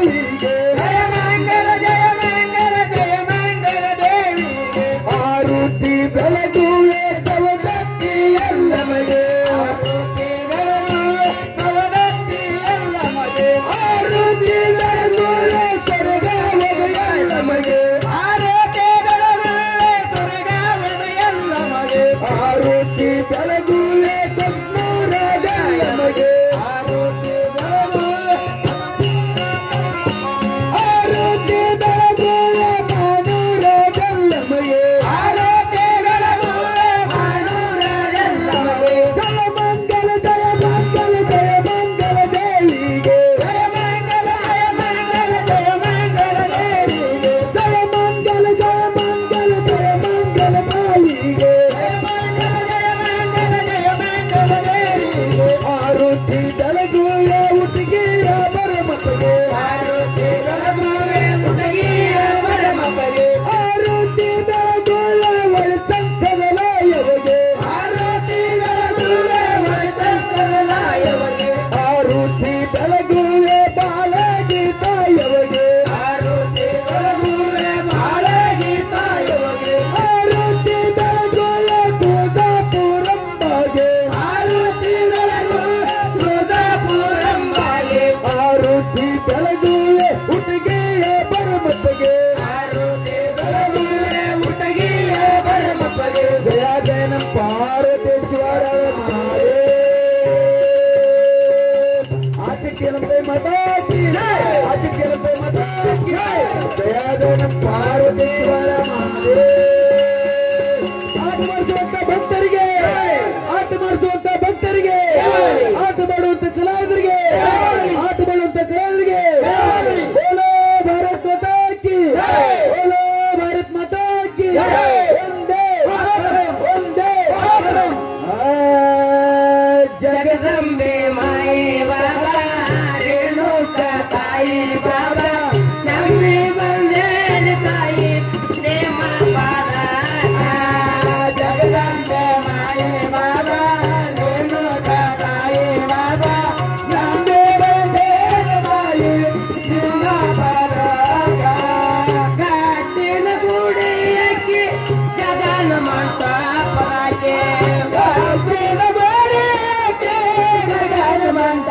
ದೇವಿಗೆ ಜಯ ಮಂಗಲ ದೇವಿಗೆ ಆರುತಿ ಬೆಳಗುವೆ ಸವದತ್ತಿ ಎಲ್ಲಮಗೆ ಆರುತಿ ಬೆಳಗುವೆ ಸವದತ್ತಿ ಎಲ್ಲಮಗೆ ಆರುತಿ ಬೆಳಗುವೆ ಸ್ವರ್ಗವೇ ಎಲ್ಲಮಗೆ ಆರುತಿ ಬೆಳಗುವೆ ಸ್ವರ್ಗವೇ ಎಲ್ಲಮಗೆ ಆರುತಿ ಬೆಳಗುವೆ ನಮಗೆ ಆರುತಿ ಬೆಳಗುವೆ ಆರುತಿ ಬೆಳಗುವೆ ಮಾನೂರದಲ್ಲಮಗೆ ಆರುತಿ ಬೆಳಗುವೆ ಮಾನೂರದಲ್ಲಮಗೆ ಜಯ ಮಂಗಲ ದೇವಿಗೆ ಜಯ ಮಂಗಲ ದೇವಿಗೆ ಜಯ ಮಂಗಲ ತಾಯಿಗೆ ಆರುತಿ ಬೆಳಗುವೆ ಹುಟ್ಟಿಗೆಯ ಬರಮಪ್ಪಗೆ ಆರುತಿ ಬೆಳಗುವೆ ಹುಟ್ಟಿಗೆಯ ಬರಮಪ್ಪಗೆ ಆರುತಿ ಬೆಳಗುವೆ ಒಳಸಂಕದಲಾಯವಗೆ ಆರುತಿ ಬೆಳಗುವೆ ಒಳಸಂಕದಲಾಯವಗೆ ಆರುತಿ ಬೆಳಗುವೆ ಬಾಲಗಿ ತಾಯವಗೆ ಆರುತಿ ಬೆಳಗುವೆ ಬಾಲಗಿ ತಾಯವಗೆ ಆರುತಿ ಬೆಳಗುವೆ ಪೂಜಾಪುರಂಬಗೆ ಆರುತಿ ಆರುತಿ ಬೆಳಗುವೆ ಹುಟ್ಟಿಗೆಯ ಬರಮಪ್ಪಗೆ ಆರುತಿ ಬೆಳಗುವೆ ಹುಟ್ಟಿಗೆಯ ಬರಮಪ್ಪಗೆ ಜಯ ಜಯನ ಪಾರ್ವತೇಶ್ವರ ಆಚೆ ಕೆಲಂತೆ ಮತಾಕಿ ಆಚೆ ಕೆಲಂತೆ ಮತಾಕಿ ಜಯ ಜಯನ ಪಾರ್ವತೇಶ್ವರ ಆಟ ಮಾಡಿಸುವಂತ ಭಕ್ತರಿಗೆ ಆಟ ಮಾಡಿಸುವಂತ ಭಕ್ತರಿಗೆ ಆಟ ಮಾಡುವಂತ ಕಲಾವಿದರಿಗೆ ಆಟ ಮಾಡುವಂತ ಕಲಾವಿದರಿಗೆ ಬೋಲೋ ಭಾರತ್ ಮಾತಾ ಕಿ ಬೋಲೋ ಭಾರತ್ ಮಾತಾ ಕಿ ಒಂದೇ ಒಂದೇ ಜಗದಂಬೆ ಮಾಯಿ ಬಾಬಾ ರೇಣುಕ ತಾಯಿ ಬಾಬಾ ನಮ್ಮಿ ಬಂದೇ ತಾಯಿ ನೇಮ ಪಾದ ಜಗದಂಬೆ ಮಾಯಿ ಬಾಬಾ ರೇಣುಕ ತಾಯಿ ಬಾಬಾ ನಮ್ಮಿ ಬಂದೇ ತಾಯಿ ನೇಮ ಪಾದ ಗಾಟಿನ ಗುಡಿಯಕ್ಕೆ ಜಗನ ಮಂಟ ಪದಾಕೆ ಗಾಟಿನ ಗುಡಿಯಕ್ಕೆ ಜಗನ ಮಂಟ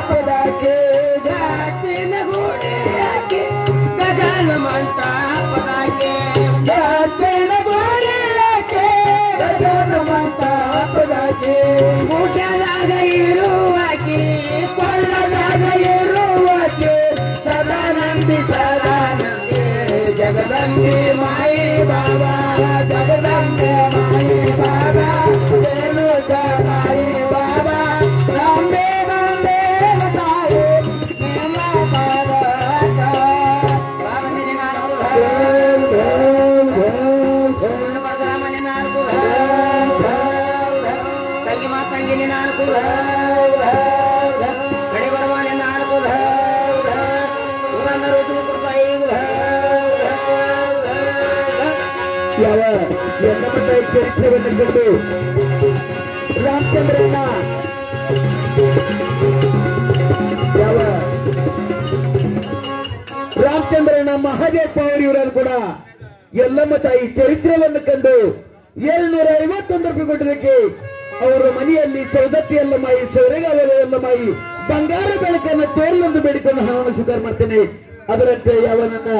ಪದಾಕೆ ಗಾಟಿನ ಗುಡಿಯಕ್ಕೆ ಜಗನ ಮಂಟ ಪದಾಕೆ ಗಾಟಿನ ಗುಡಿಯಕ್ಕೆ ಜಗನ ಮಂಟ ಪದಾಕೆ ಊಟದಾಗ ಇರುವಾಕೆ ಕೊಳ್ಳದಾಗ ಇರುವಾಕೆ ಸದಾನಂದಿ ಜಗದಂಬೆ ಮಾಯಿ ಬಾಬಾ ಜಗದಂಬೆ ಮಾಯಿ ಬಾಬಾ ರೇಣುಕ ತಾಯಿ ಬಾಬಾ ರಾಮೇ ಬಂದೇ ತಾಯಿ ನೇಮ ಪಾದ ರಾಮನಿಗೆ ನಾಲ್ಕು ರಾಮನಿ ನಾಲ್ಕು ತಂಗಿ ಮಾತಂಗಿನಿ ನಾಲ್ಕು ಕಡೆ ಬರವಾನೆ ನಾಲ್ಕು ಯಾವ ಎಲ್ಲ ಚರಿತ್ರೆಯನ್ನು ಕಂಡು ರಾಮಚಂದ್ರನ ಯಾವ ರಾಮಚಂದ್ರನ ಮಹಾದೇವ ಅವರಿವರನ್ನು ಕೂಡ ಎಲ್ಲಮ್ಮ ತಾಯಿ ಚರಿತ್ರೆಯನ್ನು ಕಂಡು 751 ರೂಪಾಯಿ ಕೊಟ್ಟದಕ್ಕೆ ಅವರ ಮನೆಯಲ್ಲಿ ಸೌದತ್ತಿ ಎಲ್ಲಮಾಯಿ ಸೌರೆಗಾವಲ ಎಲ್ಲಮಾಯಿ ಬಂಗಾರ ಬೆಳಕನ್ನು ತೋರಲೆಂದು ಬೇಡಿಕೊಂಡು ಹಣವನ್ನು ಸ್ವೀಕಾರ ಮಾಡ್ತೇನೆ. ಅದರಂತೆ ಯಾವನನ್ನ